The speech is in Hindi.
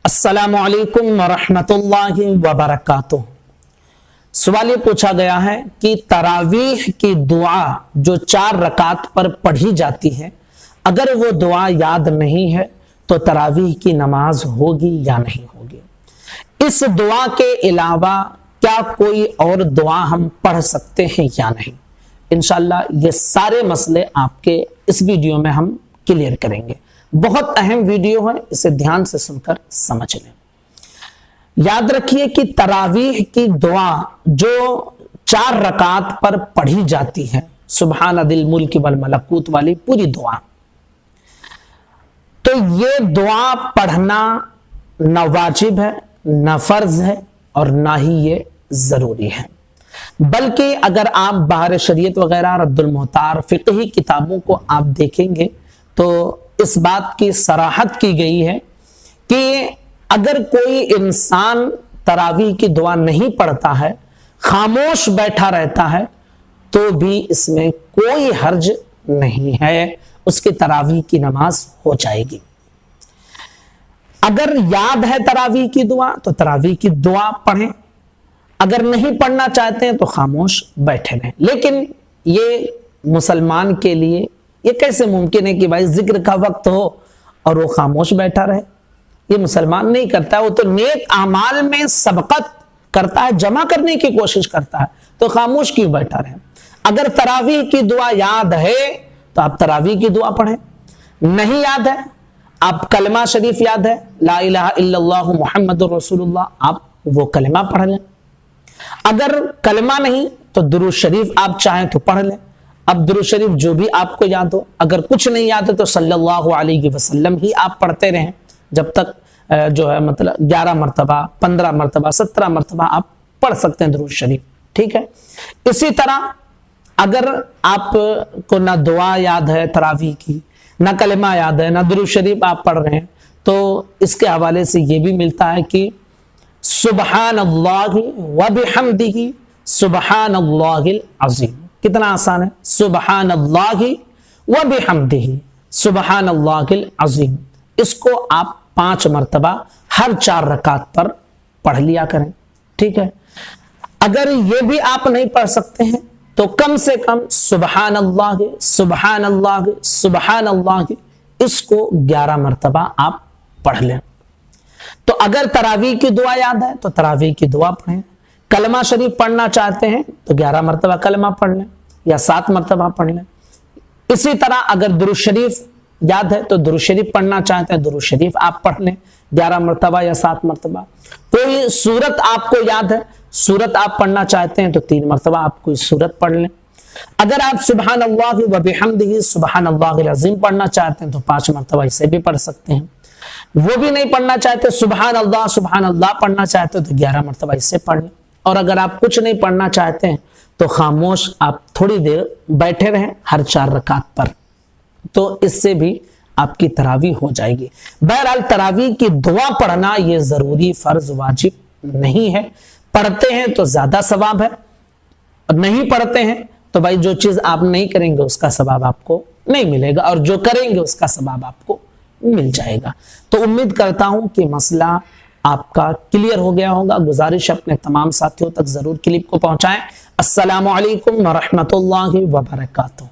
अस्सलामु अलैकुम वरहमतुल्लाहि वबरकातुह। सवाल ये पूछा गया है कि तरावीह की दुआ जो 4 रकात पर पढ़ी जाती है, अगर वो दुआ याद नहीं है तो तरावीह की नमाज होगी या नहीं होगी। इस दुआ के अलावा क्या कोई और दुआ हम पढ़ सकते हैं या नहीं, इंशाअल्लाह ये सारे मसले आपके इस वीडियो में हम क्लियर करेंगे। बहुत अहम वीडियो है, इसे ध्यान से सुनकर समझ लें। याद रखिए कि तरावीह की दुआ जो 4 रकात पर पढ़ी जाती है, सुबहान दिल मुल्क वल मलकूत वाली पूरी दुआ, तो ये दुआ पढ़ना न वाजिब है, न फर्ज है और ना ही ये जरूरी है। बल्कि अगर आप बाहर शरीयत वगैरह रद्दुल मुहतार फिक़ही किताबों को आप देखेंगे तो इस बात की सराहत की गई है कि अगर कोई इंसान तरावीह की दुआ नहीं पढ़ता है, खामोश बैठा रहता है, तो भी इसमें कोई हर्ज नहीं है, उसकी तरावीह की नमाज हो जाएगी। अगर याद है तरावीह की दुआ तो तरावीह की दुआ पढ़ें, अगर नहीं पढ़ना चाहते हैं तो खामोश बैठे रहें। लेकिन ये मुसलमान के लिए ये कैसे मुमकिन है कि भाई जिक्र का वक्त हो और वो खामोश बैठा रहे? ये मुसलमान नहीं करता है, वो तो नेक आमाल में सबकत करता है, जमा करने की कोशिश करता है, तो खामोश क्यों बैठा रहे? अगर तरावीह की दुआ याद है तो आप तरावीह की दुआ पढ़ें, नहीं याद है, आप कलमा शरीफ याद है, ला इलाहा इल्लल्लाह मुहम्मदुर रसूलुल्लाह, आप वो कलमा पढ़ लें। अगर कलमा नहीं तो दुरूद शरीफ आप चाहें तो पढ़ लें। अब दुरूद शरीफ जो भी आपको याद हो, अगर कुछ नहीं याद है तो सल्लल्लाहु अलैहि वसल्लम ही आप पढ़ते रहें, जब तक जो है मतलब 11 मरतबा, 15 मरतबा, 17 मरतबा आप पढ़ सकते हैं दुरूद शरीफ, ठीक है। इसी तरह अगर आपको ना दुआ याद है तरावीह की, ना कलमा याद है, ना दुरूद शरीफ आप पढ़ रहे हैं, तो इसके हवाले से ये भी मिलता है कि सुबहानल्लाहि व बिहम्दिही सुबहानल्लाहिल अज़ीम। कितना आसान है, सुबहानल्लाहि व बिहम्दिही सुबहानल्लाहिल अज़ीम। इसको आप 5 मरतबा हर 4 रकात पर पढ़ लिया करें, ठीक है। अगर ये भी आप नहीं पढ़ सकते हैं तो कम से कम सुबहानल्लाहि सुबहानल्लाहि सुबहानल्लाहि इसको 11 मरतबा आप पढ़ लें। तो अगर तरावीह की दुआ याद है तो तरावीह की दुआ पढ़ें, कलमा शरीफ पढ़ना चाहते हैं तो 11 मरतबा कलमा पढ़ लें या 7 मरतबा पढ़ लें। इसी तरह अगर दुरूद शरीफ याद है तो दुरूद शरीफ पढ़ना चाहते हैं, दुरूद शरीफ आप पढ़ लें 11 मरतबा या 7 मरतबा। कोई सूरत आपको याद है, सूरत आप पढ़ना चाहते हैं तो 3 मरतबा आप कोई सूरत पढ़ लें। अगर आप सुबहानल्लाहि व बिहम्दिही सुबहानल्लाहिल अज़ीम पढ़ना चाहते हैं तो 5 मरतबा इसे भी पढ़ सकते हैं। वो भी नहीं पढ़ना चाहते, सुबहान अल्लाह पढ़ना चाहते हो तो 11 मरतबा इससे पढ़ लें। और अगर आप कुछ नहीं पढ़ना चाहते हैं तो खामोश आप थोड़ी देर बैठे रहें हर 4 रकात पर, तो इससे भी आपकी तरावीह हो जाएगी। बहरहाल तरावीह की दुआ पढ़ना ये जरूरी फर्ज वाजिब नहीं है। पढ़ते हैं तो ज्यादा सवाब है, और नहीं पढ़ते हैं तो भाई जो चीज आप नहीं करेंगे उसका सवाब आपको नहीं मिलेगा, और जो करेंगे उसका सवाब आपको मिल जाएगा। तो उम्मीद करता हूं कि मसला आपका क्लियर हो गया होगा। गुजारिश अपने तमाम साथियों तक जरूर क्लिप को पहुंचाएं। अस्सलामु अलैकुम व रहमतुल्लाहि व बरकातुहू।